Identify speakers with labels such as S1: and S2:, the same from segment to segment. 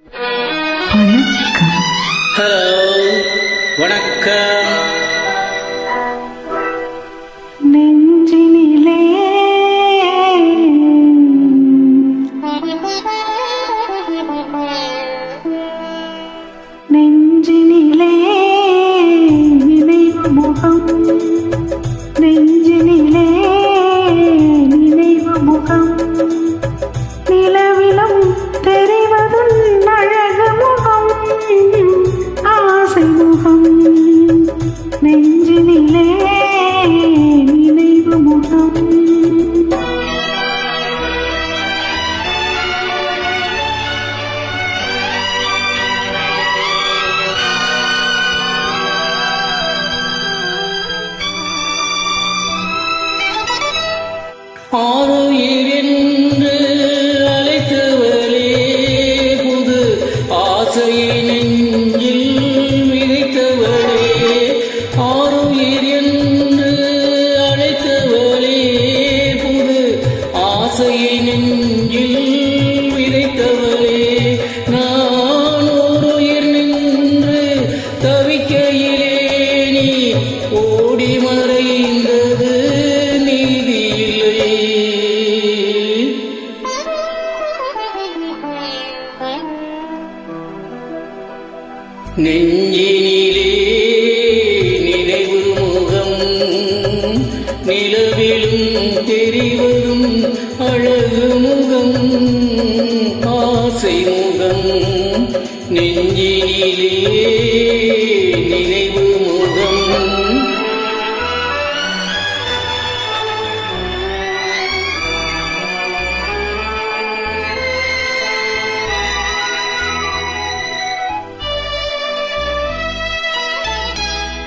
S1: வணக்கம்.
S2: ஹலோ, வணக்கம்.
S1: நெஞ்சினிலே நெஞ்சினிலே நினைவு முகம், நெஞ்சினிலே நினைவு முகம், நிலவிலும் தெரிவதும் அழகு முகம், ஆசை முகம், நெஞ்சினிலே நினைவு முகம்.
S2: ஆருயிர் என்று அழைத்தவளே, புது ஆசையை நெஞ்சில் விதைத்தவளே. ஆருயிர் என்று அழைத்தவளே, புது ஆசையை நெஞ்சில் விதைத்தவளே. நான் ஓருயிர் நின்று தவிக்கையிலே நீ ஓடி மறைந்தது நீதியில்லை. நெஞ்சினிலே நினைவு முகம், நிலவிலும் தெரிவதும் அழகு முகம், ஆசை முகம், நெஞ்சினிலே நினைவு முகம்.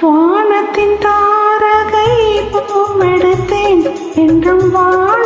S1: வானத்தின் தாரகை பூவெடுத்தேன் என்றும் வாழ